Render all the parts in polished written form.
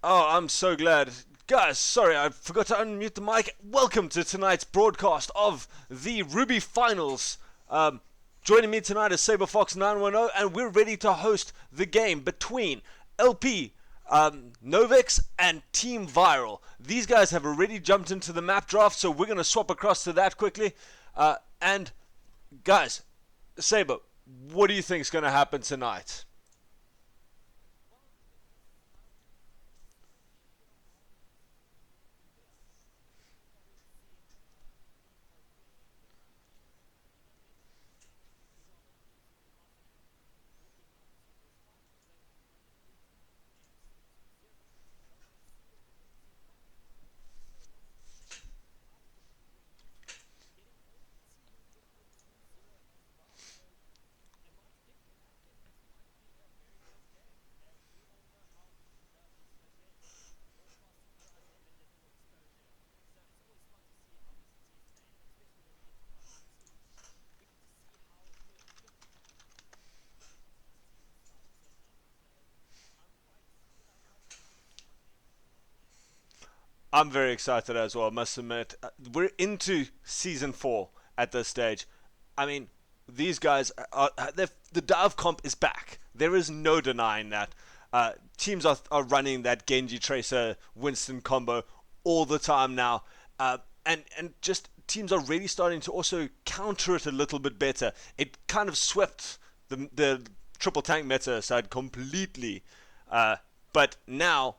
Oh, I'm so glad. Guys, sorry, I forgot to unmute the mic. Welcome to tonight's broadcast of the Ruby Finals. Joining me tonight is SabreFox91o, and we're ready to host the game between LP, Novaex, and Team Viral. These guys have already jumped into the map draft, so we're going to swap across to that quickly. And, guys, Sabre, what do you think is going to happen tonight? I'm very excited as well, I must admit. We're into Season 4 at this stage. I mean, these guys, the Dive comp is back. There is no denying that. Teams are running that Genji Tracer Winston combo all the time now. And just teams are really starting to also counter it a little bit better. It kind of swept the triple tank meta aside completely. But now,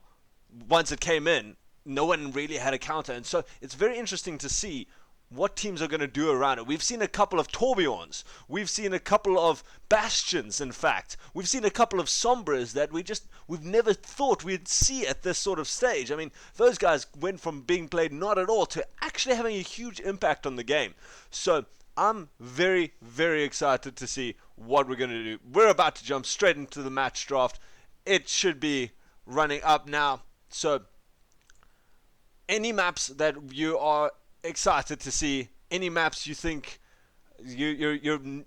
once it came in, no one really had a counter, and so it's very interesting to see what teams are going to do around it. We've seen a couple of Torbjorns, we've seen a couple of Bastions, in fact, we've seen a couple of Sombras that we've never thought we'd see at this sort of stage. I mean, those guys went from being played not at all to actually having a huge impact on the game. So I'm very, very excited to see what we're going to do. We're about to jump straight into the match draft. It should be running up now, so any maps that you are excited to see, any maps you think we're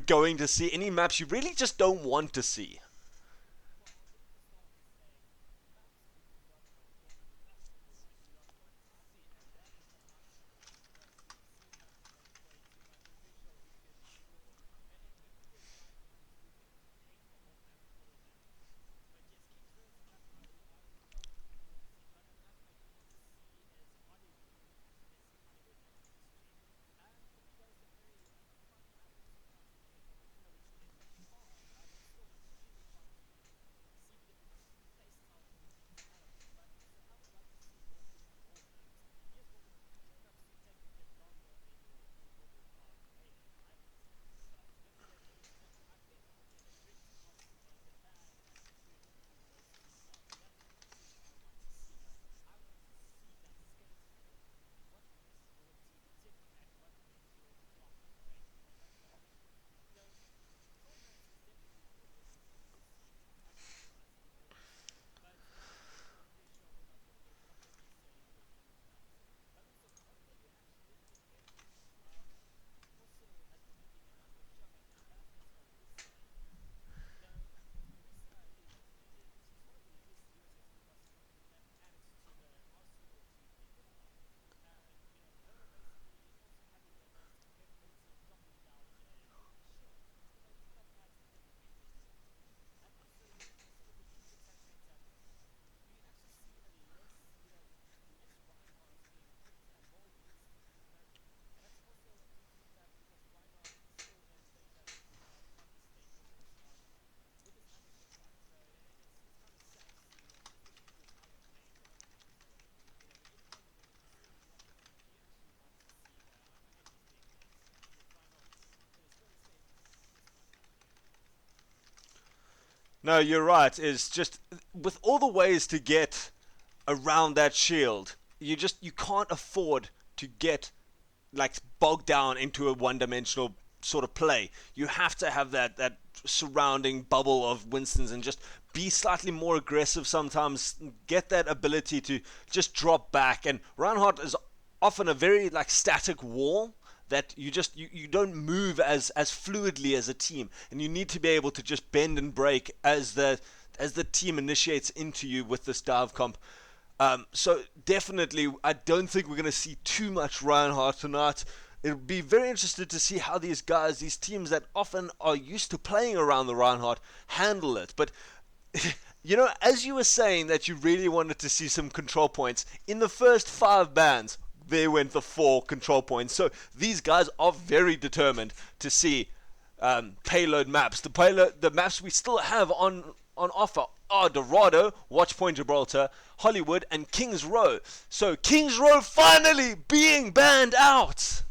going to see, any maps you really just don't want to see. No, you're right. It's just with all the ways to get around that shield, you can't afford to get like bogged down into a one-dimensional sort of play. You have to have that surrounding bubble of Winstons and just be slightly more aggressive sometimes, get that ability to just drop back. And Reinhardt is often a very like static wall that you don't move as fluidly as a team, and you need to be able to just bend and break as the the team initiates into you with this dive comp. So definitely, I don't think we're going to see too much Reinhardt tonight. It'll be very interesting to see how these guys, these teams that often are used to playing around the Reinhardt, handle it. But you know, as you were saying that you really wanted to see some control points in the first 5 bans, there went the 4 control points. So these guys are very determined to see payload maps. The maps we still have on offer are Dorado, Watchpoint Gibraltar, Hollywood, and Kings Row. So Kings Row finally being banned out.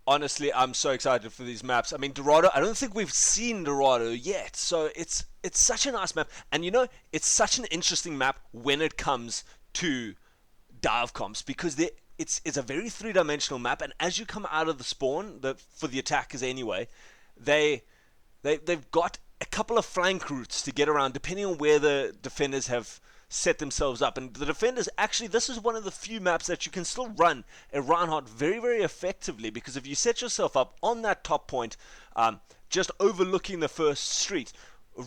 Honestly, I'm so excited for these maps. I mean, Dorado, I don't think we've seen Dorado yet, so it's such a nice map. And you know, it's such an interesting map when it comes to dive comps because it's a very three-dimensional map, and as you come out of the spawn, for the attackers anyway, they they've got a couple of flank routes to get around depending on where the defenders have set themselves up. And the defenders, actually, this is one of the few maps that you can still run a Reinhardt very, very effectively, because if you set yourself up on that top point, just overlooking the first street,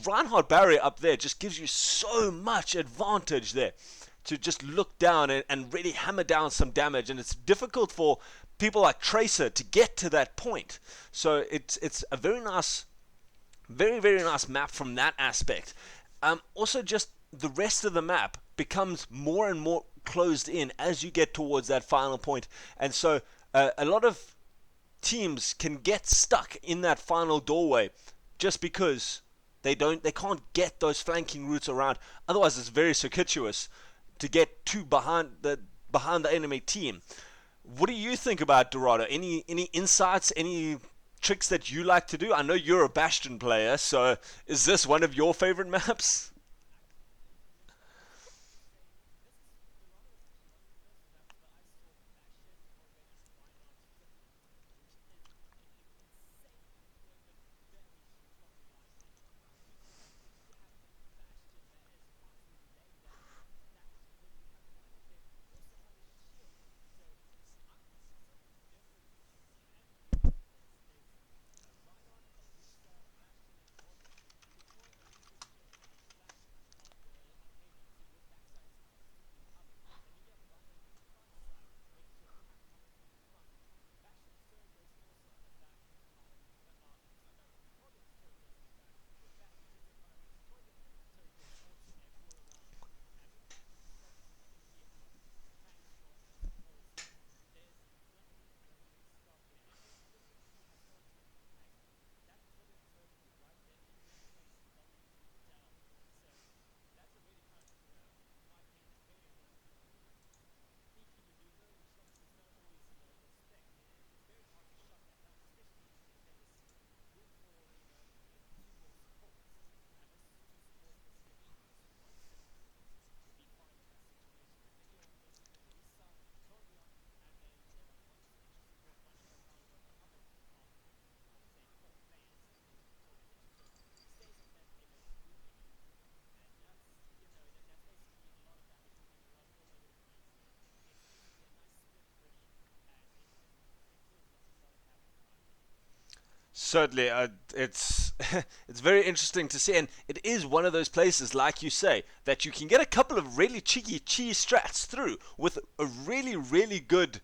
Reinhardt barrier up there just gives you so much advantage there to just look down and really hammer down some damage. And it's difficult for people like Tracer to get to that point. So it's a very nice, very, very nice map from that aspect. Also, just the rest of the map becomes more and more closed in as you get towards that final point. And so a lot of teams can get stuck in that final doorway just because they can't get those flanking routes around. Otherwise, it's very circuitous to get to behind the enemy team. What do you think about Dorado? Any insights, any tricks that you like to do? I know you're a Bastion player, so is this one of your favorite maps? Certainly, it's it's very interesting to see, and it is one of those places, like you say, that you can get a couple of really cheeky cheese strats through with a really, really good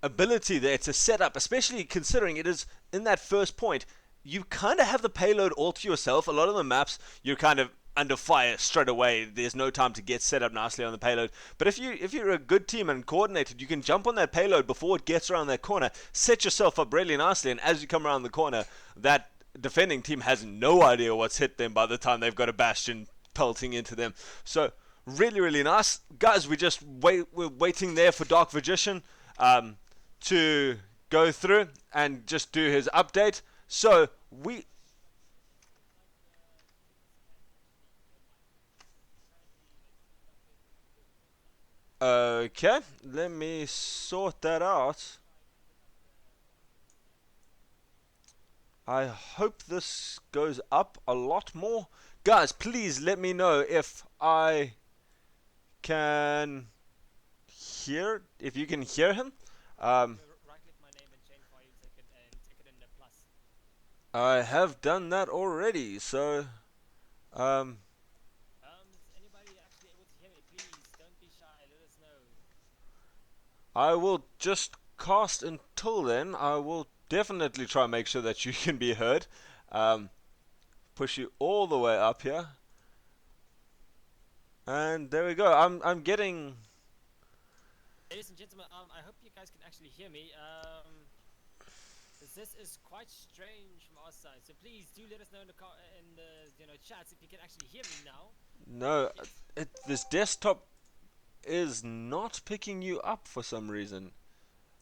ability there to set up, especially considering it is in that first point. You kind of have the payload all to yourself. A lot of the maps, you're kind of under fire straight away. There's no time to get set up nicely on the payload. But if you're a good team and coordinated, you can jump on that payload before it gets around that corner, set yourself up really nicely, and as you come around the corner, that defending team has no idea what's hit them by the time they've got a Bastion pelting into them. So really, really nice. Guys, we're waiting there for Dark Magician to go through and just do his update. So we Okay, let me sort that out. I hope this goes up a lot more. Guys, please let me know if I can hear, if you can hear him. I have done that already, so Is anybody actually able to hear me? Please don't be shy. Let us know. I will just cast until then. I will definitely try and make sure that you can be heard. Push you all the way up here. And there we go. I'm getting. Ladies and gentlemen, I hope you guys can actually hear me. This is quite strange from our side. So please do let us know in the chats if you can actually hear me now. No, this desktop is not picking you up for some reason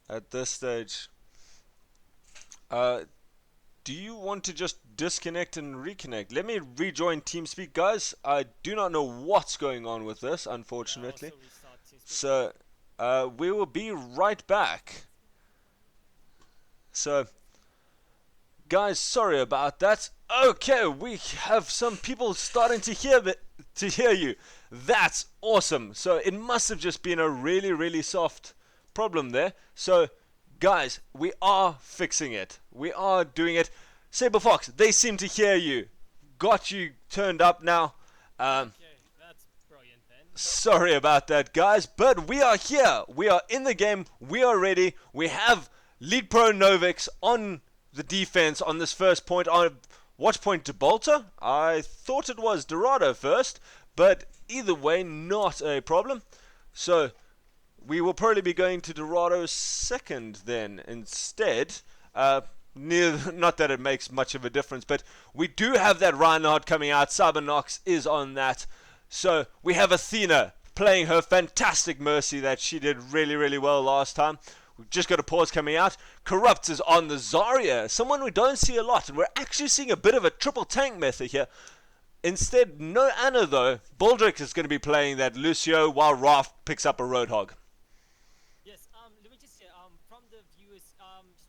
at this stage. Do you want to just disconnect and reconnect? Let me rejoin TeamSpeak, guys. I do not know what's going on with this, unfortunately. So, we will be right back. So, guys, sorry about that. Okay, we have some people starting to hear you. That's awesome. So it must have just been a really, really soft problem there. So, guys, we are fixing it. We are doing it. SabreFox, they seem to hear you. Got you turned up now. Okay, that's brilliant then. Sorry about that, guys, but we are here. We are in the game. We are ready. We have LeetPro Novaex on the defense on this first point. On watch point Gibraltar. I thought it was Dorado first, but either way, not a problem. So we will probably be going to Dorado second then instead. Not that it makes much of a difference, but we do have that Reinhardt coming out. SabreFox is on that. So we have Athena playing her fantastic Mercy that she did really, really well last time. We've just got a pause coming out. Corrupts is on the Zarya, someone we don't see a lot, and we're actually seeing a bit of a triple tank method here. Instead, no Anna though. Baldrick is going to be playing that Lucio while Raft picks up a Roadhog. Yes, let me just say, from the viewers, just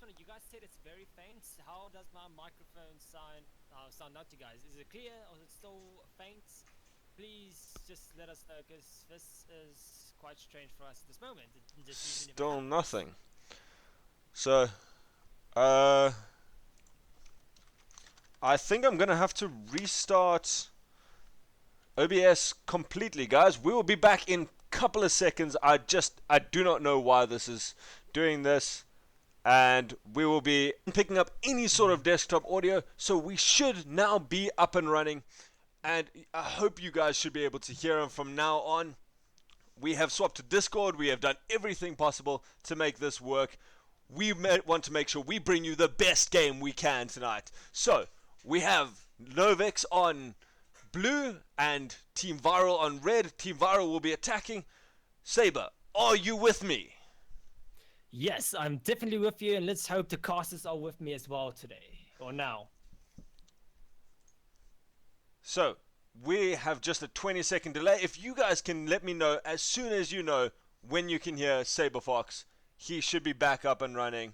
wanted, you guys said it's very faint. How does my microphone sound out to you guys? Is it clear or is it still faint? Please just let us know, because this is quite strange for us at this moment. Still nothing. So, I think I'm gonna have to restart OBS completely, guys. We will be back in a couple of seconds. I do not know why this is doing this, and we will be picking up any sort of desktop audio, so we should now be up and running, and I hope you guys should be able to hear them from now on. We have swapped to Discord. We have done everything possible to make this work. We want to make sure we bring you the best game we can tonight. So, we have Novaex on blue and Team Viral on red. Team Viral will be attacking. Saber, are you with me? Yes, I'm definitely with you, and let's hope the casters are with me as well today, or now. So, we have just a 20-second delay. If you guys can let me know as soon as you know when you can hear SabreFox, he should be back up and running.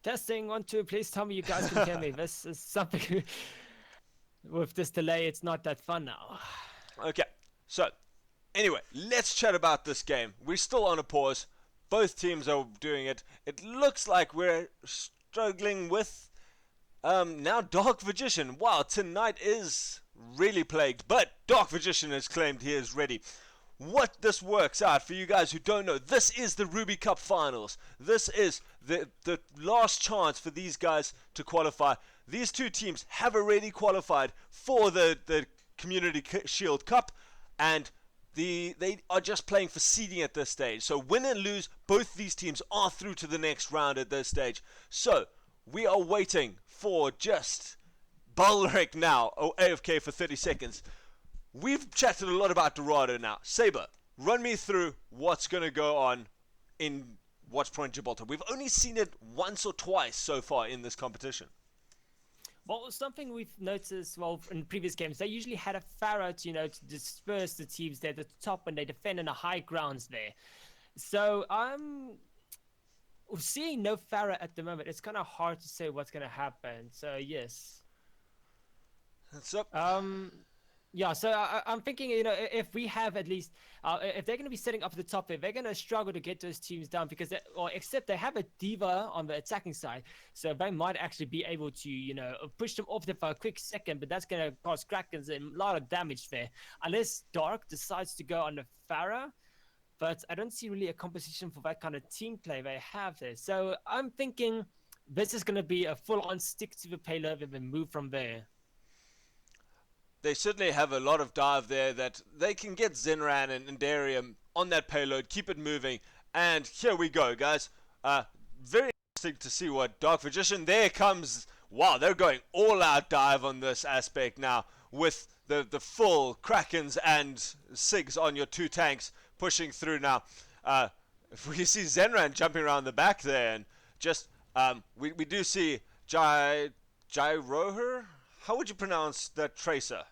Testing 1 2. Please tell me you guys can hear me. This is something with this delay. It's not that fun now. Okay, so anyway, let's chat about this game. We're still on a pause. Both teams are doing it. It looks like we're struggling with now Dark Magician. Wow, tonight is really plagued, but Dark Magician has claimed he is ready. What this works out for you guys who don't know, this is the Ruby Cup Finals. This is the last chance for these guys to qualify. These two teams have already qualified for the Community Shield Cup, and they are just playing for seeding at this stage. So win and lose, both these teams are through to the next round at this stage. So we are waiting for just Balric now, AFK for 30 seconds. We've chatted a lot about Dorado now. Saber, run me through what's going to go on in Watch Point Gibraltar. We've only seen it once or twice so far in this competition. Well, something we've noticed, well, in previous games, they usually had a Pharaoh to, to disperse the teams there at the top when they defend in the high grounds there. So I'm seeing no Pharaoh at the moment. It's kind of hard to say what's going to happen. So, yes. That's up. Yeah, so I'm thinking, if we have at least, if they're going to be setting up at the top there, they're going to struggle to get those teams down because, except they have a diva on the attacking side, so they might actually be able to, push them off there for a quick second, but that's going to cause Krakens a lot of damage there, unless Dark decides to go on the Pharaoh. But I don't see really a composition for that kind of team play they have there. So I'm thinking this is going to be a full-on stick to the payload and then move from there. They certainly have a lot of dive there that they can get Zenran and Endarium on that payload, keep it moving, and here we go, guys. Very interesting to see what Dark Magician, there comes, wow, they're going all out dive on this aspect now with the full Krakens and Sigs on your two tanks pushing through now. We see Zenran jumping around the back there, and just, we do see Gyroher? How would you pronounce that tracer?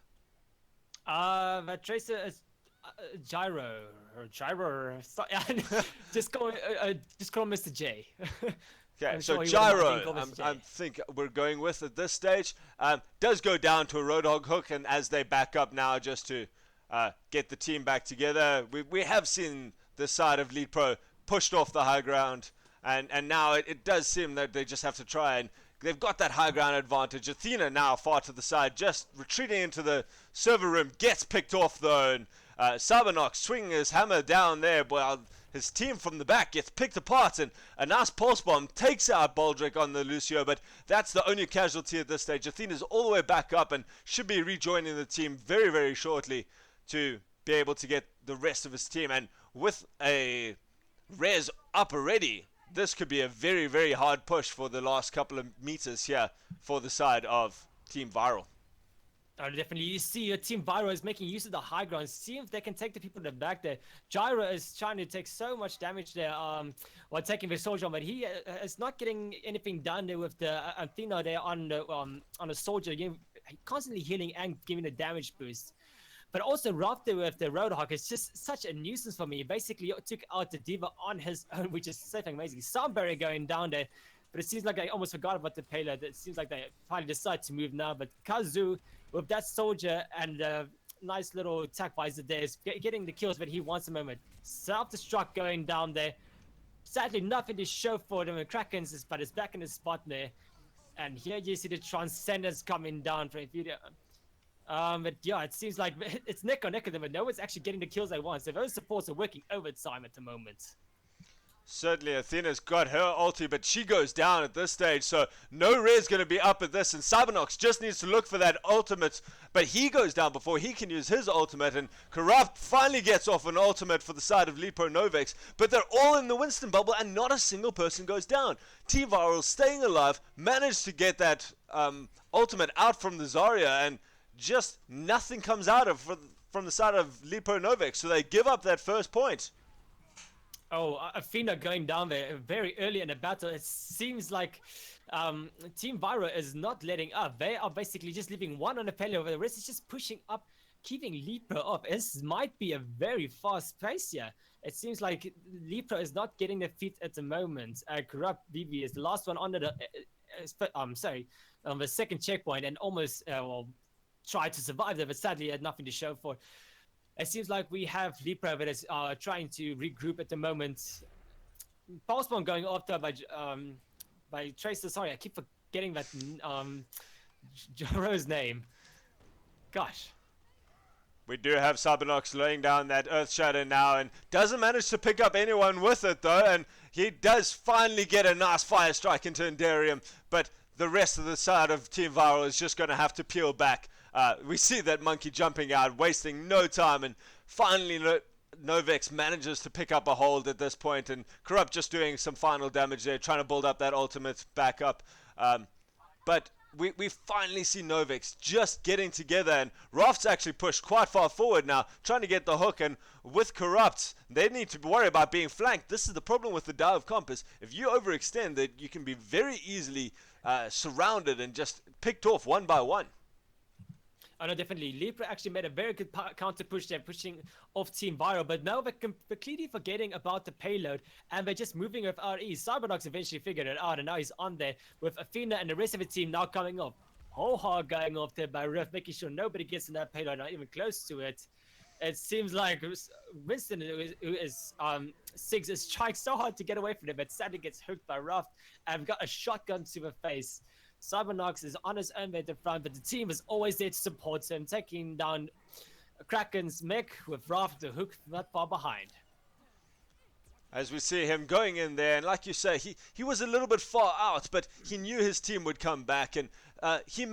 That tracer is Gyro or Gyro. Just call him Mr. J. Okay, so Gyro, I think we're going with at this stage. Does go down to a Roadhog hook, and as they back up now just to get the team back together, we have seen this side of LeetPro pushed off the high ground, and now it does seem that they just have to try and they've got that high ground advantage. Athena now far to the side, just retreating into the server room, gets picked off though, and SabreFox swinging his hammer down there, while his team from the back gets picked apart, and a nice pulse bomb takes out Baldric on the Lucio, but that's the only casualty at this stage. Athena's all the way back up and should be rejoining the team very, very shortly to be able to get the rest of his team, and with a res up already, this could be a very, very hard push for the last couple of meters here for the side of Team Viral. Oh, definitely. You see your Team Viral is making use of the high ground. See if they can take the people in the back there. Gyro is trying to take so much damage there while taking the soldier on, but he is not getting anything done there with the Athena there on the soldier. Constantly healing and giving a damage boost. But also Raptor with the Roadhog is just such a nuisance for me. He basically took out the Diva on his own, which is something amazing. Sunbury going down there, but it seems like they almost forgot about the payload. It seems like they finally decide to move now. But Kazu, with that soldier and nice little attack visor there, is getting the kills, but he wants a moment. Self-destruct going down there. Sadly, nothing to show for them. Krakens, but it's back in his spot there. And here you see the Transcendence coming down from video. But yeah, it seems like it's neck on neck with them, but no one's actually getting the kills they want. So those supports are working overtime at the moment. Certainly, Athena's got her ulti, but she goes down at this stage, so no res going to be up at this, and SabreFox just needs to look for that ultimate, but he goes down before he can use his ultimate, and Corrupt finally gets off an ultimate for the side of LeetPro Novaex, but they're all in the Winston bubble, and not a single person goes down. Team Viral staying alive, managed to get that ultimate out from the Zarya, and just nothing comes out of from the side of LeetPro Novaex, so they give up that first point. Oh, Athena going down there very early in the battle. It seems like Team Viral is not letting up. They are basically just leaving one on the payload. The rest is just pushing up, keeping LeetPro up. This might be a very fast pace here. It seems like LeetPro is not getting their feet at the moment. Corrupt BB is the last one under the the second checkpoint, and almost tried to survive there, but sadly had nothing to show for. It seems like we have LeetPro that is trying to regroup at the moment. Pulse bomb going after by Tracer. Sorry, I keep forgetting that Gyro's name. Gosh. We do have SabreFox laying down that Earth Shadow now, and doesn't manage to pick up anyone with it though, and he does finally get a nice fire strike into Endarium, but the rest of the side of Team Viral is just going to have to peel back. We see that monkey jumping out, wasting no time, and finally Novaex manages to pick up a hold at this point, and Corrupt just doing some final damage there, trying to build up that ultimate back up. But we finally see Novaex just getting together, and Raft's actually pushed quite far forward now, trying to get the hook, and with Corrupt, they need to worry about being flanked. This is the problem with the dive comp, is if you overextend, that you can be very easily surrounded and just picked off one by one. Oh no, definitely. LeetPro actually made a very good counter push there, pushing off Team Viral, but now they're completely forgetting about the payload, and they're just moving with RE. SabreFox eventually figured it out, and now he's on there with Athena and the rest of the team now coming off. Whole hard going off there by Riff, making sure nobody gets in that payload, not even close to it. It seems like Winston, who is Siggs, is trying so hard to get away from him, but sadly gets hooked by Raft and got a shotgun to the face. SabreFox is on his own at the front, but the team is always there to support him, taking down Kraken's mech with Raft the hook not far behind. As we see him going in there, and like you say, he was a little bit far out, but he knew his team would come back, and he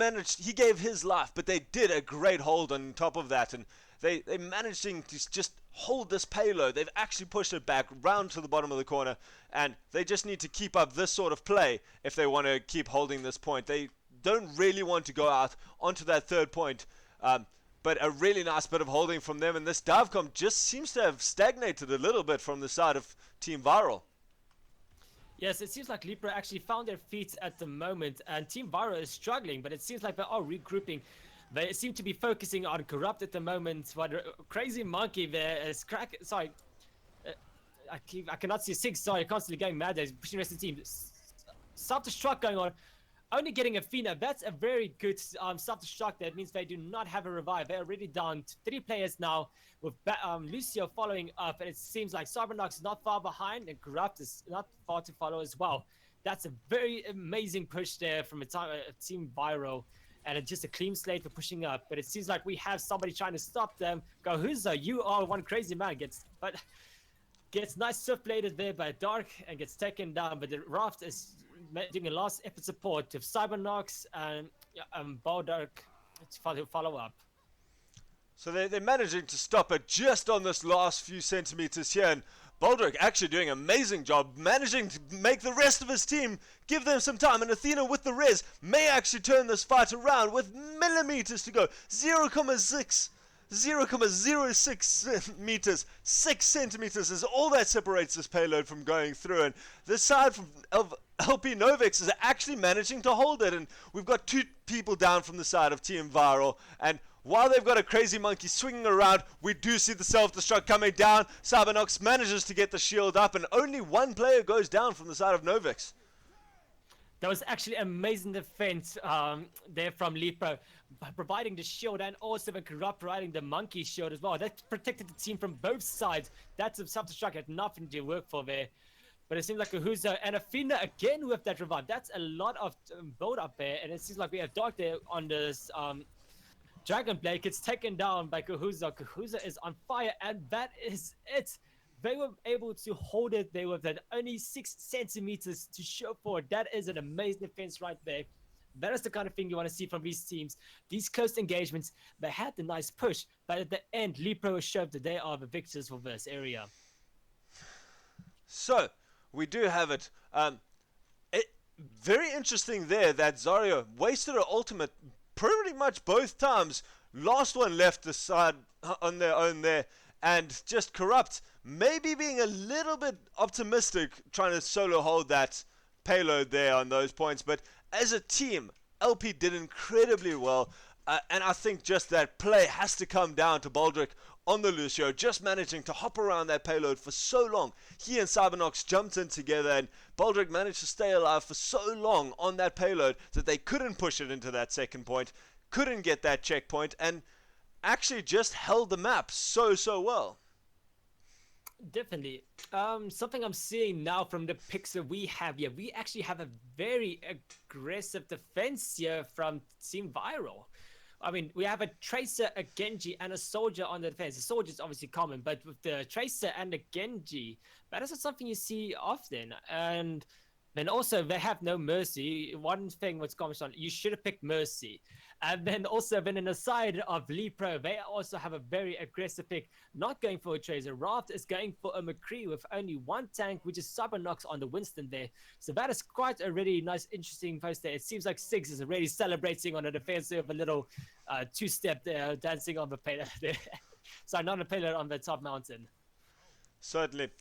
gave his life, but they did a great hold on top of that, and they managed to just hold this payload. They've actually pushed it back round to the bottom of the corner, and they just need to keep up this sort of play if they want to keep holding this point. They don't really want to go out onto that third point, but a really nice bit of holding from them, and this Divecom just seems to have stagnated a little bit from the side of Team Viral. Yes, it seems like LeetPro actually found their feet at the moment, and Team Viral is struggling, but it seems like they are regrouping. They seem to be focusing on Corrupt at the moment. What crazy monkey there is sorry, I cannot see Siggs. Sorry, constantly going mad. There's pushing the rest of the team. Self-destruct going on. Only getting Athena. That's a very good self-destruct. That means they do not have a revive. They're already down to 3 players now, with Lucio following up. And it seems like Cybernox is not far behind, and Corrupt is not far to follow as well. That's a very amazing push there from a Team Viral. And it's just a clean slate for pushing up. But it seems like we have somebody trying to stop them. Gahuza, you are one crazy man. Gets nice swift bladed there by Dark and gets taken down. But the Raft is doing a last effort support with Cybernox and Baldark to follow up. So they're managing to stop it just on this last few centimeters here, and Baldrick actually doing an amazing job, managing to make the rest of his team give them some time, and Athena with the res may actually turn this fight around with millimeters to go. 0.06 meters, 6 centimeters is all that separates this payload from going through, and this side of LP Novaex is actually managing to hold it, and we've got 2 people down from the side of Team Viral, and while they've got a crazy monkey swinging around, we do see the self-destruct coming down. Cybernox manages to get the shield up, and only 1 player goes down from the side of Novaex. That was actually amazing defense there from LeetPro, providing the shield and also the Corrupt providing the monkey shield as well. That protected the team from both sides. That's a self-destruct had nothing to work for there. But it seems like Gahuza and Athena again with that revive. That's a lot of build up there, and it seems like we have Dark there on this Dragon Blade gets taken down by Gahuza. Gahuza is on fire, and that is it. They were able to hold it there with that only 6 centimeters to show for it. That is an amazing defense right there. That is the kind of thing you want to see from these teams. These close engagements, they had the nice push, but at the end, LeetPro showed that they are the victors for this area. So, we do have it. Very interesting there that Zarya wasted her ultimate pretty much both times. Last one left the side on their own there, and just Corrupt maybe being a little bit optimistic trying to solo hold that payload there on those points, but as a team LP did incredibly well, and I think just that play has to come down to Baldrick on the Lucio, just managing to hop around that payload for so long. He and Cybernox jumped in together, and Baldrick managed to stay alive for so long on that payload that they couldn't push it into that second point, couldn't get that checkpoint, and actually just held the map so well. Definitely. Something I'm seeing now from the picks that we have here, we actually have a very aggressive defense here from Team Viral. I mean, we have a Tracer, a Genji, and a Soldier on the defense. The Soldier is obviously common, but with the Tracer and the Genji, that is not something you see often. And Then also they have no mercy. One thing was commented on, you should have picked mercy. And then also then in the side of LeetPro, they also have a very aggressive pick, not going for a Tracer. Raft is going for a McCree with only one tank, which is Cybernox on the Winston there. So that is quite a really nice, interesting post there. It seems like Sigs is already celebrating on a defensive, a little two-step there, dancing on the payload there. Sorry, not a payload, on the top mountain. Certainly.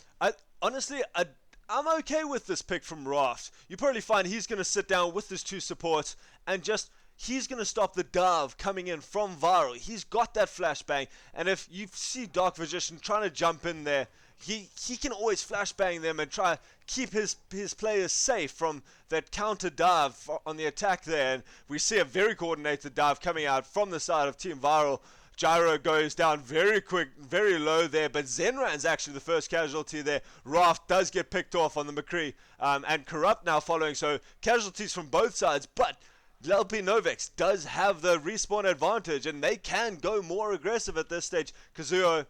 I'm okay with this pick from Raft. You probably find he's going to sit down with his two supports and just he's going to stop the dive coming in from Viral. He's got that flashbang, and if you see Dark Magician trying to jump in there, he can always flashbang them and try to keep his players safe from that counter dive on the attack there. And we see a very coordinated dive coming out from the side of Team Viral. Gyro goes down very quick, very low there, but Zenran's actually the first casualty there. Raft does get picked off on the McCree, and Corrupt now following, so casualties from both sides, but LeetPro Novaex does have the respawn advantage, and they can go more aggressive at this stage. Kazuo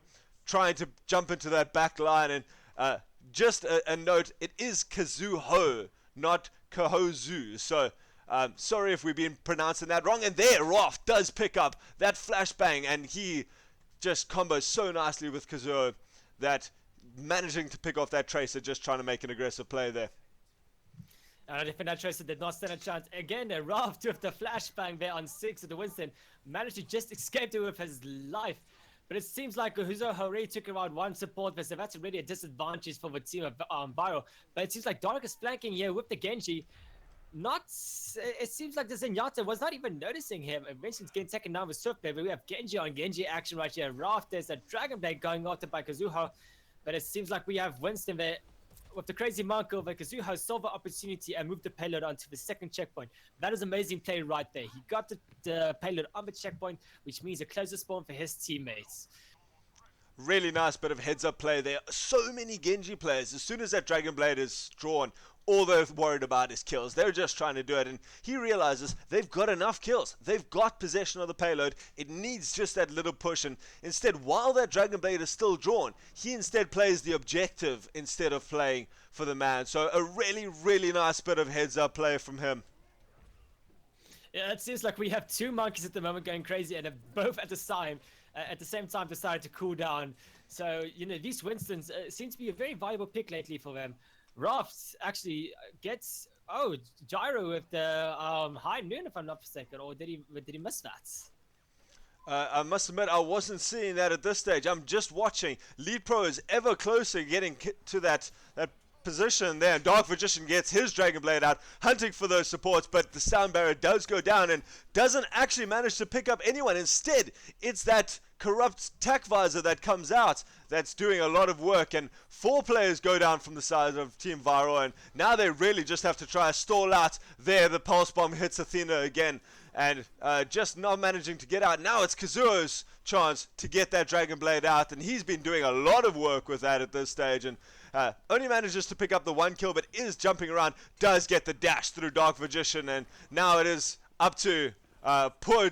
trying to jump into that back line, and just a note, it is Kazuho, not Kahozu, so sorry if we've been pronouncing that wrong. And there, Raft does pick up that flashbang, and he just combos so nicely with Kazuo that managing to pick off that Tracer, just trying to make an aggressive play there. If that Tracer did not stand a chance. Again, Raft with the flashbang there on 6 of the Winston. Managed to just escape it with his life. But it seems like Huzo already took around one support, so that's really a disadvantage for the team of Viral. But it seems like Dark is flanking here with the Genji. It seems like the Zenyatta was not even noticing him. Eventually, getting taken down with Swift, but we have Genji on Genji action right here. Raft, there's a Dragon Blade going after by Kazuha, but it seems like we have Winston there with the crazy monk over. Kazuha saw the opportunity and moved the payload onto the second checkpoint. That is amazing play right there. He got the payload on the checkpoint, which means a closer spawn for his teammates. Really nice bit of heads-up play there. So many Genji players, as soon as that Dragon Blade is drawn, all they're worried about is kills. They're just trying to do it, and he realizes they've got enough kills. They've got possession of the payload. It needs just that little push, and instead, while that Dragon Blade is still drawn, he instead plays the objective instead of playing for the man. So a really, really nice bit of heads-up play from him. Yeah, it seems like we have two monkeys at the moment going crazy, and have both at the same time decided to cool down. So, these Winstons seem to be a very viable pick lately for them. Raft actually gets Gyro with the high noon, if I'm not mistaken, or did he miss that? I must admit I wasn't seeing that at this stage. I'm just watching. LeetPro is ever closer getting to that position there. Dark Magician gets his Dragon Blade out, hunting for those supports, but the sound barrier does go down and doesn't actually manage to pick up anyone. Instead, it's that Corrupt tack visor that comes out that's doing a lot of work, and 4 players go down from the side of Team Viral, and now they really just have to try to stall out. There, the pulse bomb hits Athena again, and just not managing to get out. Now it's Kazuo's chance to get that Dragon Blade out, and he's been doing a lot of work with that at this stage, and only manages to pick up the 1 kill, but is jumping around, does get the dash through Dark Magician, and now it is up to poor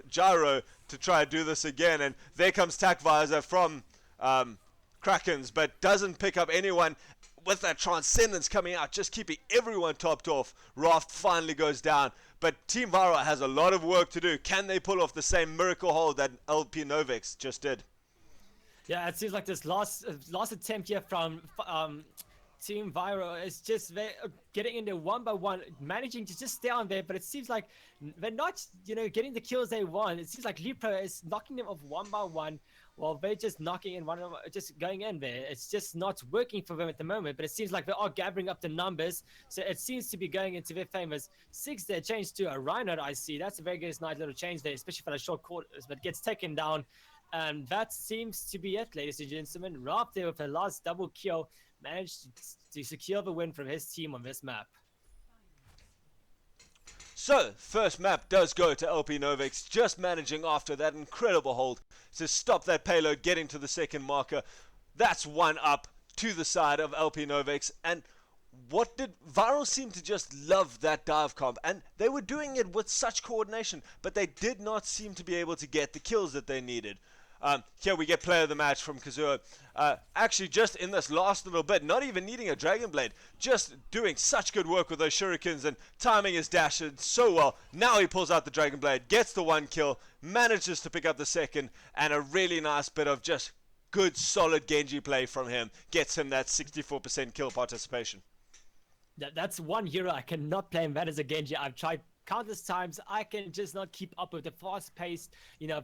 Gyro to try to do this again. And there comes Tack Visor from Krakens, but doesn't pick up anyone. With that Transcendence coming out, just keeping everyone topped off. Raft finally goes down, but Team Viral has a lot of work to do. Can they pull off the same miracle hold that LeetPro Novaex just did? Yeah, it seems like this last attempt here from Team Viral is just getting in there one by one, managing to just stay on there, but it seems like they're not, getting the kills they want. It seems like LeetPro is knocking them off one by one, while they're just knocking in just going in there. It's just not working for them at the moment, but it seems like they are gathering up the numbers, so it seems to be going into their famous 6 there, changed to a Rhino, I see. That's a very good, nice little change there, especially for the short quarters, but gets taken down. And that seems to be it, ladies and gentlemen. Raft there with the last double kill managed to secure the win from his team on this map. So, first map does go to LeetPro Novaex, just managing after that incredible hold to stop that payload getting to the second marker. That's 1 up to the side of LeetPro Novaex, and what did Viral seem to just love that dive comp, and they were doing it with such coordination, but they did not seem to be able to get the kills that they needed. Here we get player of the match from Kazuo. Actually, just in this last little bit, not even needing a Dragon Blade, just doing such good work with those shurikens and timing his dash so well. Now he pulls out the Dragon Blade, gets the 1 kill, manages to pick up the second, and a really nice bit of just good, solid Genji play from him. Gets him that 64% kill participation. That's one hero I cannot play, and that is a Genji. I've tried countless times. I can just not keep up with the fast-paced,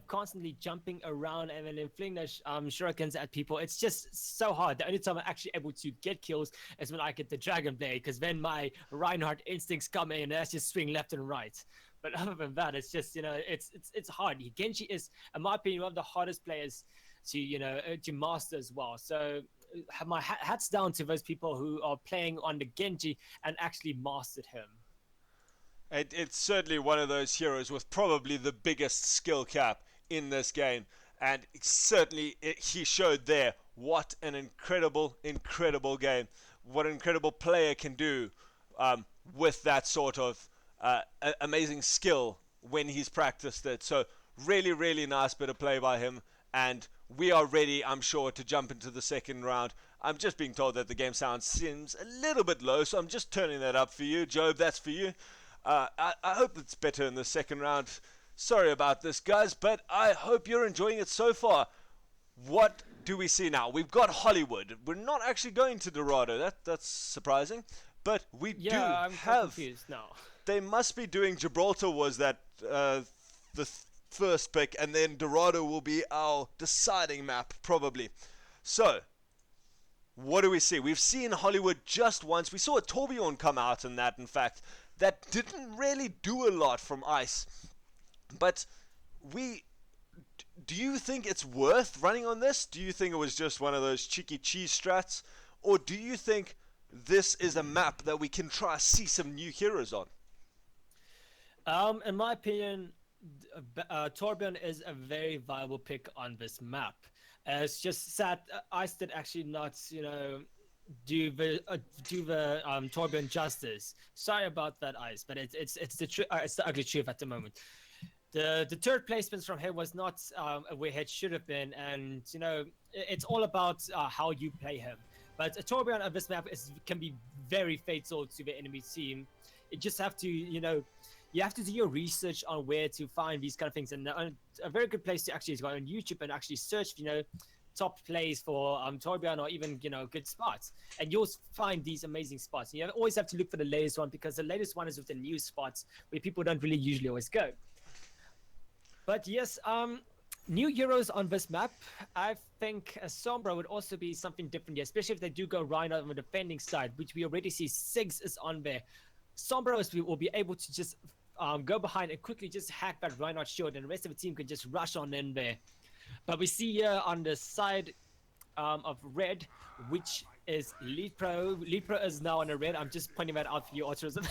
constantly jumping around and then inflicting those shurikens at people. It's just so hard. The only time I'm actually able to get kills is when I get the Dragon Blade, because then my Reinhardt instincts come in and that's just swing left and right. But other than that, it's just, it's hard. Genji is, in my opinion, one of the hardest players to master as well. So my hats down to those people who are playing on the Genji and actually mastered him. It's certainly one of those heroes with probably the biggest skill cap in this game, and certainly he showed there what an incredible game, what an incredible player can do with that sort of amazing skill when he's practiced it. So really nice bit of play by him, and we are ready, I'm sure, to jump into the second round. I'm just being told that the game sound seems a little bit low, so I'm just turning that up for you. Job, that's for you. I hope it's better in the second round. Sorry about this, guys, but I hope you're enjoying it so far. What do we see now? We've got Hollywood. We're not actually going to Dorado. That's surprising, but we do I'm have. Confused now. They must be doing Gibraltar. Was that the first pick, and then Dorado will be our deciding map probably. So what do we see? We've seen Hollywood just once. We saw a Torbjorn come out in that, in fact. That didn't really do a lot from Ice. But do you think it's worth running on this? Do you think it was just one of those cheeky cheese strats? Or do you think this is a map that we can try to see some new heroes on? In my opinion, Torbjorn is a very viable pick on this map. It's just sad Ice did actually not, do the Torbjorn justice. Sorry about that, Ice, but it's the ugly truth at the moment. The third placements from him was not where it should have been, and it's all about how you play him. But a Torbjorn on this map can be very fatal to the enemy team. You just have to you have to do your research on where to find these kind of things, and a very good place to actually go on YouTube and actually search top plays for Torbjorn, or even good spots, and you'll find these amazing spots. You always have to look for the latest one, because the latest one is with the new spots where people don't really usually always go. But yes, new heroes on this map, I think Sombra would also be something different here, especially if they do go Reinhardt on the defending side, which we already see Siggs is on there. Sombra will be able to just go behind and quickly just hack that Reinhardt shield, and the rest of the team can just rush on in there. But we see here on the side of red, which is LeetPro. LeetPro is now on the red. I'm just pointing that out for you, Ulturism.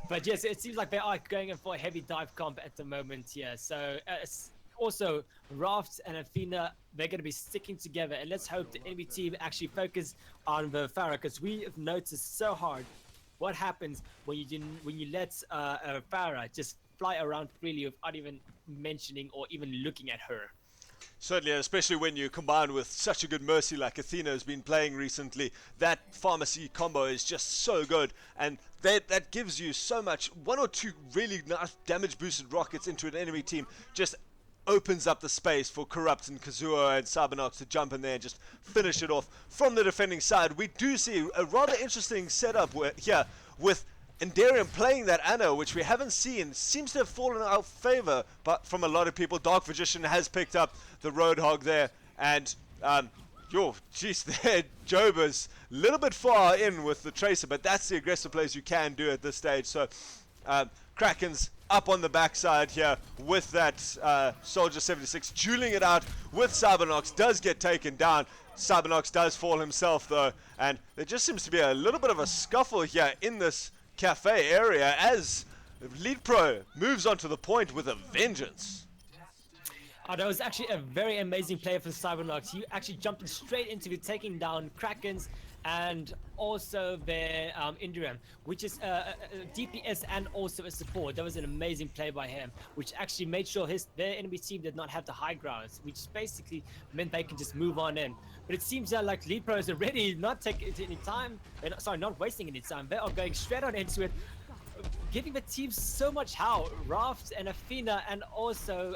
But yes, it seems like they are going in for a heavy dive comp at the moment here. So also, Raft and Athena, they're going to be sticking together. And let's hope the enemy team actually focus on the Pharah, because we have noticed so hard what happens when you let a Pharah just fly around freely without even mentioning or even looking at her. Certainly, especially when you combine with such a good Mercy like Athena has been playing recently. That pharmacy combo is just so good, and that gives you so much. One or two really nice damage boosted rockets into an enemy team just opens up the space for Corrupt and Kazuo and SabreFox to jump in there and just finish it off. From the defending side, we do see a rather interesting setup here with Endarium playing that Anna, which we haven't seen. Seems to have fallen out of favor but from a lot of people. Dark Magician has picked up the Roadhog there, and there Job is a little bit far in with the Tracer, but that's the aggressive plays you can do at this stage. So Kraken's up on the backside here with that Soldier 76, dueling it out with SabreFox. Does get taken down. SabreFox does fall himself though, and there just seems to be a little bit of a scuffle here in this cafe area as LeetPro moves onto the point with a vengeance. That was actually a very amazing play for SabreFox. You actually jumped straight into taking down Krakens and also their Indiram, which is a DPS and also a support. That was an amazing play by him, which actually made sure their enemy team did not have the high grounds, which basically meant they could just move on in. But it seems that like LeetPro is already not taking any time, not wasting any time. They are going straight on into it, giving the team so much help. Raft and Athena and also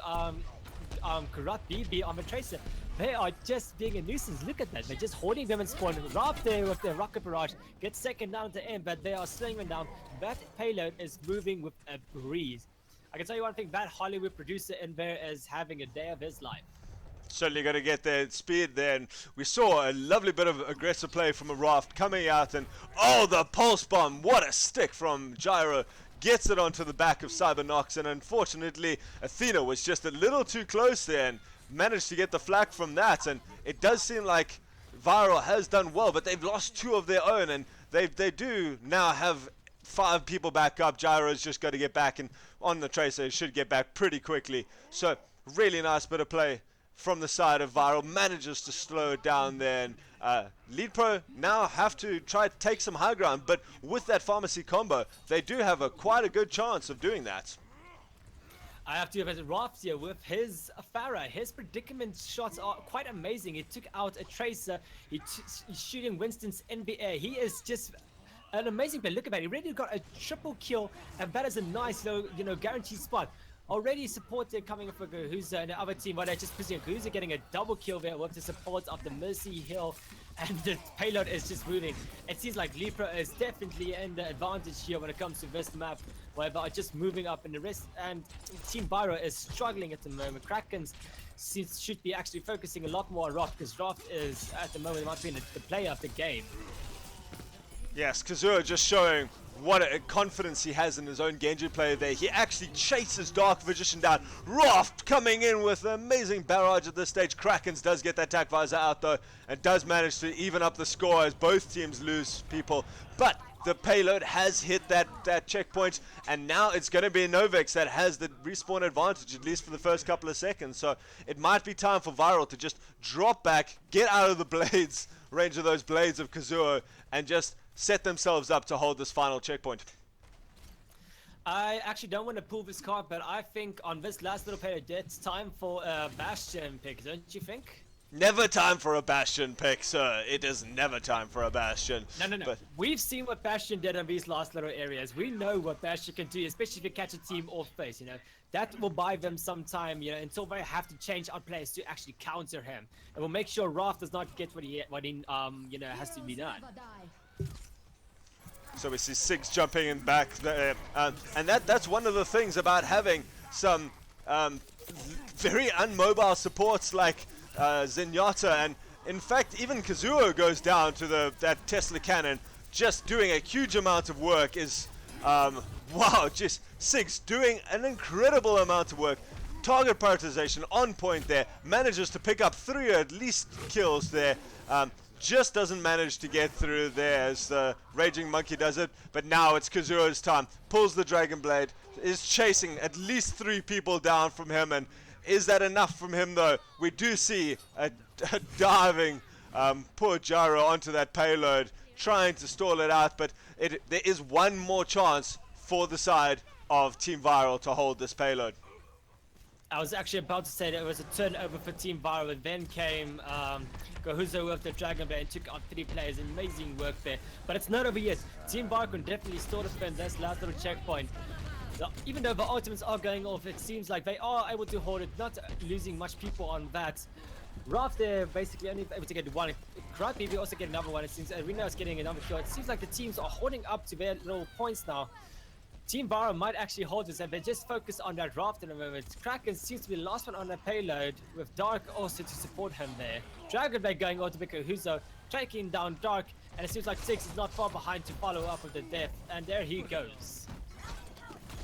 Corrupt BB on the Tracer. They are just being a nuisance. Look at that. They're just holding them in spawn. Raft there with their rocket barrage. Get second down at the end, but they are slowing them down. That payload is moving with a breeze. I can tell you one thing, that Hollywood producer in there is having a day of his life. Certainly going to get their speed there, and we saw a lovely bit of aggressive play from a Raft coming out, and oh, the pulse bomb, what a stick from Gyro, gets it onto the back of CyberNox, and unfortunately Athena was just a little too close there and managed to get the flak from that. And it does seem like Viral has done well, but they've lost 2 of their own, and they do now have 5 people back up. Gyro's just got to get back, and on the Tracer should get back pretty quickly. So really nice bit of play from the side of Viral, manages to slow it down there, and LeetPro now have to try to take some high ground, but with that pharmacy combo they do have quite a good chance of doing that. I have to give it to Raft here with his Farah. His predicament shots are quite amazing. He took out a Tracer. He's shooting Winston's NBA. He is just an amazing player. Look at that. He already got a triple kill, and that is a nice, guaranteed spot. Already supported coming from Kahuza and the other team, but they're just pushing Kahuza getting a double kill there with the support of the Mercy Hill, and the payload is just moving. It seems like LeetPro is definitely in the advantage here when it comes to this map, where they are just moving up in the rest, and Team Byro is struggling at the moment. Krakens should be actually focusing a lot more on Roth, because Roth is at the moment might be the player of the game. Yes, Kazuo just showing what a confidence he has in his own Genji play there. He actually chases Dark Magician down. Raft coming in with an amazing barrage at this stage. Krakens does get that attack visor out though, and does manage to even up the score as both teams lose people. But the payload has hit that checkpoint, and now it's going to be Novaex that has the respawn advantage, at least for the first couple of seconds. So it might be time for Viral to just drop back, get out of the blades, range of those blades of Kazuo, and just set themselves up to hold this final checkpoint. I actually don't want to pull this card, but I think on this last little payload, it's time for a Bastion pick, don't you think? Never time for a Bastion pick, sir. It is never time for a Bastion. No. But we've seen what Bastion did on these last little areas. We know what Bastion can do, especially if you catch a team off base, That will buy them some time, until they have to change out players to actually counter him. And we'll make sure Raft does not get what he has to be done. So we see Six jumping in back there, and that's one of the things about having some very unmobile supports like Zenyatta, and in fact even Kazuo goes down to that Tesla cannon, just doing a huge amount of work. Is wow, just Six doing an incredible amount of work. Target prioritization on point there, manages to pick up 3 at least kills there. Just doesn't manage to get through there as the Raging Monkey does it, but now it's Kazuo's time. Pulls the Dragon Blade, is chasing at least 3 people down from him, and is that enough from him though? We do see a diving poor Gyro onto that payload, trying to stall it out, but there is one more chance for the side of Team Viral to hold this payload. I was actually about to say that it was a turnover for Team Viral, and then came Kahuza with the Dragon Blade and took out 3 players. Amazing work there. But it's not over yet. Team Viral can definitely still defend this last little checkpoint. Even though the ultimates are going off, it seems like they are able to hold it, not losing much people on that. Raft there basically only able to get 1. Crowd maybe also get another 1. It seems Arena is getting another kill. It seems like the teams are holding up to their little points now. Team Viral might actually hold this, and they just focus on that Raft in a moment. Kraken seems to be the last one on the payload, with Dark also to support him there. Dragon Blade going on to pick Kahuza, taking down Dark, and it seems like Six is not far behind to follow up with the death, and there he goes.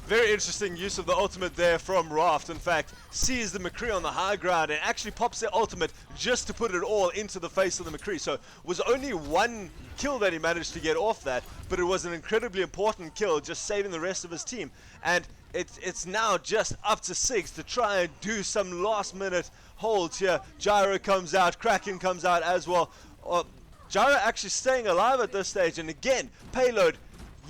Very interesting use of the ultimate there from Raft. In fact, sees the McCree on the high ground and actually pops their ultimate just to put it all into the face of the McCree. So it was only 1 kill that he managed to get off that, but it was an incredibly important kill, just saving the rest of his team. And it's now just up to Six to try and do some last minute holds here. Gyro comes out, Kraken comes out as well. Jara actually staying alive at this stage, and again, payload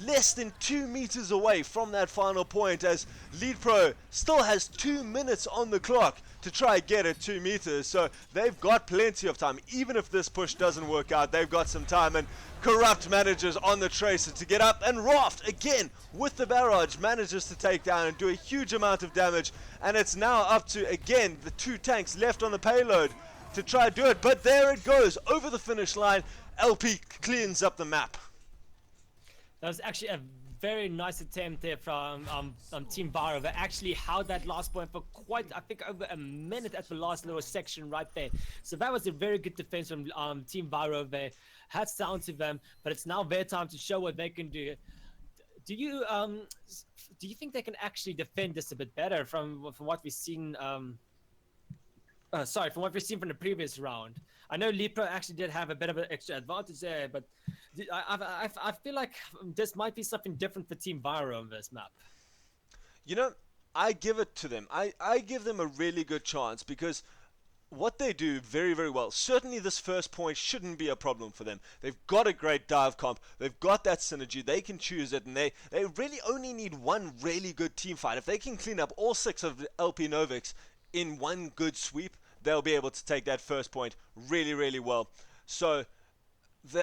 less than 2 meters away from that final point, as LeetPro still has 2 minutes on the clock to try get at 2 meters, so they've got plenty of time. Even if this push doesn't work out, they've got some time, and Corrupt manages on the Tracer to get up, and Raft again with the barrage manages to take down and do a huge amount of damage, and it's now up to again the 2 tanks left on the payload to try to do it, but there it goes over the finish line. LP cleans up the map. That was actually a very nice attempt there from Team Barrow. They actually held that last point for quite, I think, over a minute at the last little section right there. So that was a very good defense from Team Barrow there. Hats down to them, but it's now their time to show what they can do. Do you think they can actually defend this a bit better from what we've seen? Sorry, from what we've seen from the previous round. I know LeetPro actually did have a bit of an extra advantage there, but I feel like this might be something different for Team Barrow on this map. You know, I give it to them. I give them a really good chance, because what they do very, very well, certainly this first point shouldn't be a problem for them. They've got a great dive comp, they've got that synergy, they can choose it, and they really only need one really good team fight. If they can clean up all 6 of the LeetPro Novaex in one good sweep, they'll be able to take that first point really, really well. So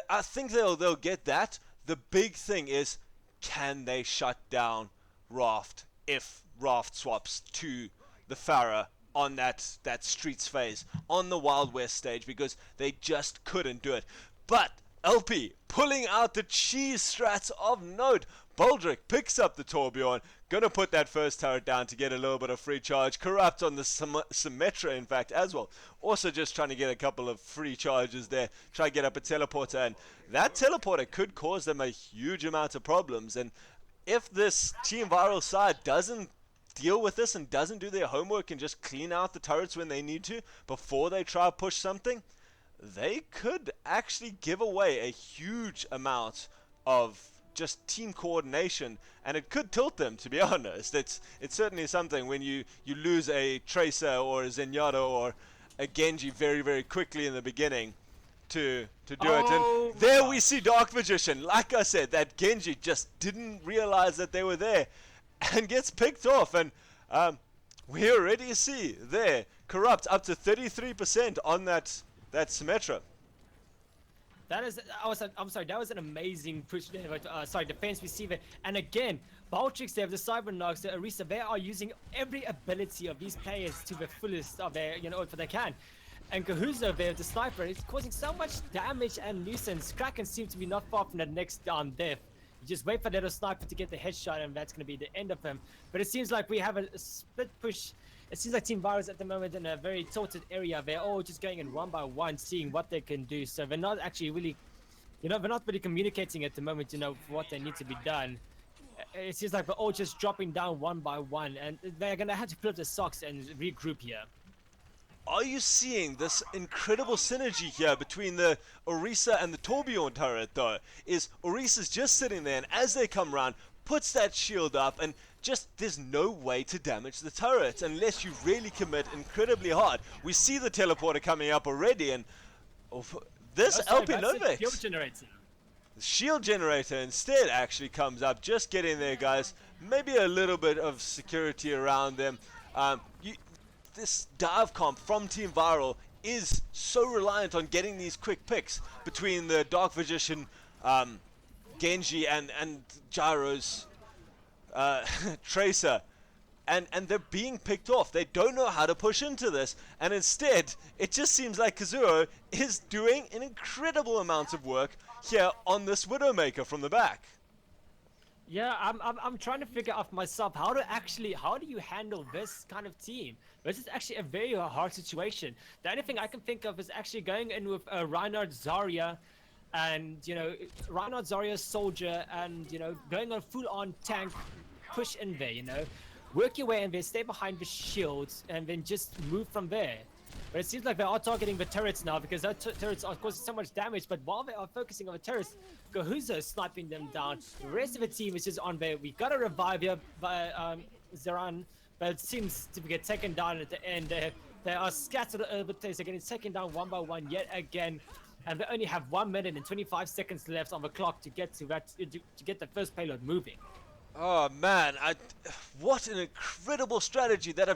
I think they'll get that. The big thing is, can they shut down Raft if Raft swaps to the Farah on that Streets phase, on the Wild West stage, because they just couldn't do it. But LP pulling out the cheese strats of note. Baldric picks up the Torbjorn, gonna put that first turret down to get a little bit of free charge. Corrupt on the Symmetra, in fact, as well. Also just trying to get a couple of free charges there, try to get up a teleporter, and that teleporter could cause them a huge amount of problems. And if this Team Viral side doesn't deal with this and doesn't do their homework and just clean out the turrets when they need to before they try to push something, they could actually give away a huge amount of just team coordination, and it could tilt them, to be honest. It's certainly something when you lose a Tracer or a Zenyatta or a Genji very, very quickly in the beginning to do it. And there we see Dark Magician. Like I said, that Genji just didn't realize that they were there and gets picked off, and we already see there Corrupt up to 33% on that Symmetra. That is, I'm sorry, that was an amazing push there, but, sorry, defense receiver. And again, Baltrix there, the Cybernox, the Orisa, they are using every ability of these players to the fullest of their, what they can. And Kahuzo there, the sniper, is causing so much damage and nuisance. Kraken seems to be not far from the next death. You just wait for the little sniper to get the headshot, and that's going to be the end of him. But it seems like we have a split push. It seems like Team Virus at the moment in a very tilted area. They're all just going in one by one, seeing what they can do. So they're not actually really, they're not really communicating at the moment, for what they need to be done. It seems like they're all just dropping down one by one, and they're going to have to put up their socks and regroup here. Are you seeing this incredible synergy here between the Orisa and the Torbjorn turret, though? Is Orisa's just sitting there, and as they come around, puts that shield up, and just there's no way to damage the turret unless you really commit incredibly hard. We see the teleporter coming up already, and this LeetPro Novaex. Shield generator. The shield generator instead actually comes up, just getting there, guys. Maybe a little bit of security around them. This dive comp from Team Viral is so reliant on getting these quick picks between the Dark Magician, Genji, and Gyro's Tracer, and they're being picked off. They don't know how to push into this, and instead it just seems like Kazuo is doing an incredible amount of work here on this Widowmaker from the back. Yeah, I'm trying to figure out myself how do you handle this kind of team? This is actually a very hard situation. The only thing I can think of is actually going in with Reinhardt Zarya, and Reinhardt Zarya soldier, and going on full-on tank, push in there, work your way in there, stay behind the shields, and then just move from there. But it seems like they are targeting the turrets now, because those turrets are causing so much damage. But while they are focusing on the turrets, Gahuza is sniping them down. The rest of the team is just on there. We got a revive here by Zeran, but it seems to get taken down at the end. They are scattered over the place. They're getting taken down one by one yet again. and they only have 1 minute and 25 seconds left on the clock to get to get the first payload moving. Oh man, what an incredible strategy that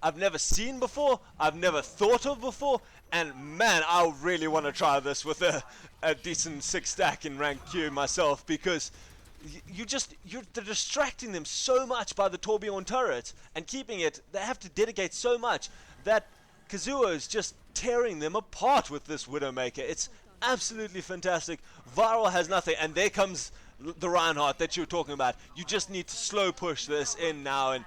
I've never seen before, I've never thought of before, and man, I really want to try this with a decent 6 stack in rank Q myself, because you're distracting them so much by the tourbillon turret and keeping it. They have to dedicate so much that Kazuo is just tearing them apart with this Widowmaker. It's absolutely fantastic. Viral has nothing, and there comes the Reinhardt that you were talking about. You just need to slow push this in now and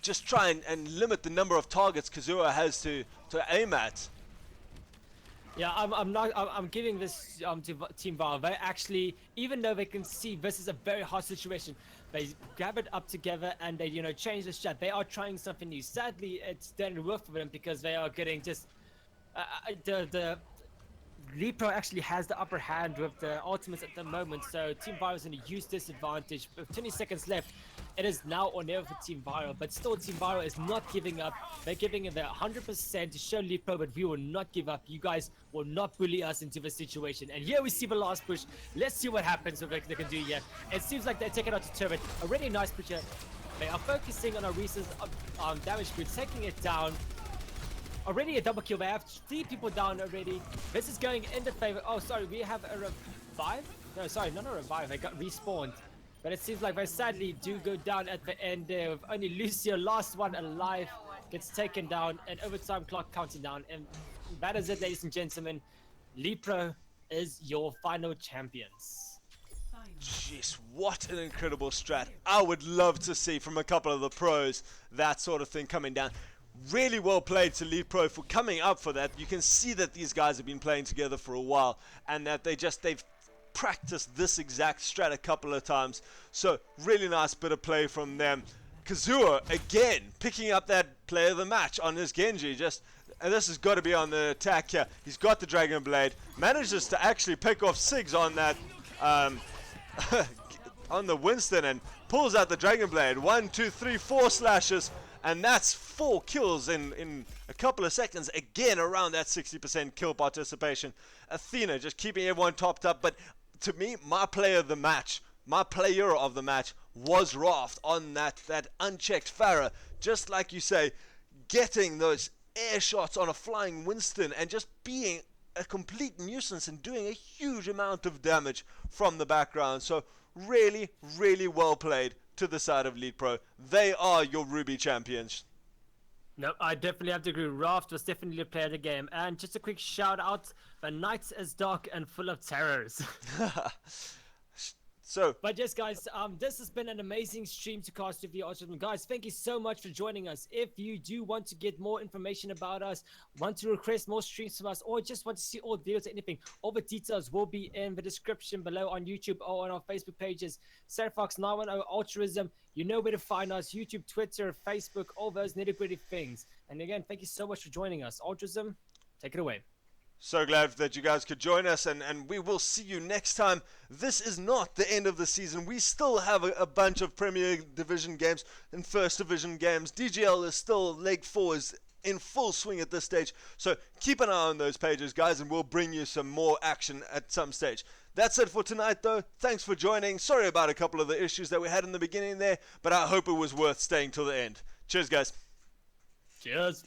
just try and limit the number of targets Kazuo has to aim at. Yeah, I'm giving this to Team Viral. They actually, even though they can see this is a very hard situation, they gathered up together and they, change the strat. They are trying something new. Sadly, it didn't work for them because they are getting just the LeetPro actually has the upper hand with the ultimates at the moment, so Team Viral is in a huge disadvantage. With 20 seconds left, it is now or never for Team Viral, but still Team Viral is not giving up. They're giving it their 100% to show LeetPro, but we will not give up. You guys will not bully us into the situation. And here we see the last push. Let's see what happens, what they can do here. It seems like they're taking out the turret. A really nice push here. They are focusing on Arisa's damage boost, taking it down. Already a double kill. They have 3 people down already. This is going in the favor. Oh, sorry, we have a revive? No, sorry, not a revive. They got respawned. But it seems like they sadly do go down at the end there with only Lucio, last one alive, gets taken down, and overtime clock counting down. And that is it, ladies and gentlemen. LeetPro is your final champions. Jeez, what an incredible strat. I would love to see from a couple of the pros that sort of thing coming down. Really well played to LeetPro for coming up for that. You can see that these guys have been playing together for a while and that they've practiced this exact strat a couple of times. So really nice bit of play from them. Kazuo again picking up that player of the match on his Genji. And this has got to be on the attack here. He's got the Dragon Blade, manages to actually pick off Sigs on that on the Winston and pulls out the Dragon Blade. 1, 2, 3, 4 slashes. And that's 4 kills in a couple of seconds. Again, around that 60% kill participation. Athena just keeping everyone topped up. But to me, my player of the match was Raft on that unchecked Pharah. Just like you say, getting those air shots on a flying Winston and just being a complete nuisance and doing a huge amount of damage from the background. So really, really well played to the side of LeetPro. They are your Ruby champions. No, I definitely have to agree. Raft was definitely the player of the game. And just a quick shout out, the night is dark and full of terrors. But yes, guys, this has been an amazing stream to cast with the Ulturism. Guys, thank you so much for joining us. If you do want to get more information about us, want to request more streams from us, or just want to see all videos or anything, all the details will be in the description below on YouTube or on our Facebook pages. SabreFox91o Ulturism, you know where to find us. YouTube, Twitter, Facebook, all those nitty-gritty things. And again, thank you so much for joining us. Ulturism, take it away. So glad that you guys could join us, and we will see you next time. This is not the end of the season. We still have a bunch of Premier Division games and First Division games. DGL is still, Leg 4 is in full swing at this stage. So keep an eye on those pages, guys, and we'll bring you some more action at some stage. That's it for tonight, though. Thanks for joining. Sorry about a couple of the issues that we had in the beginning there, but I hope it was worth staying till the end. Cheers, guys. Cheers.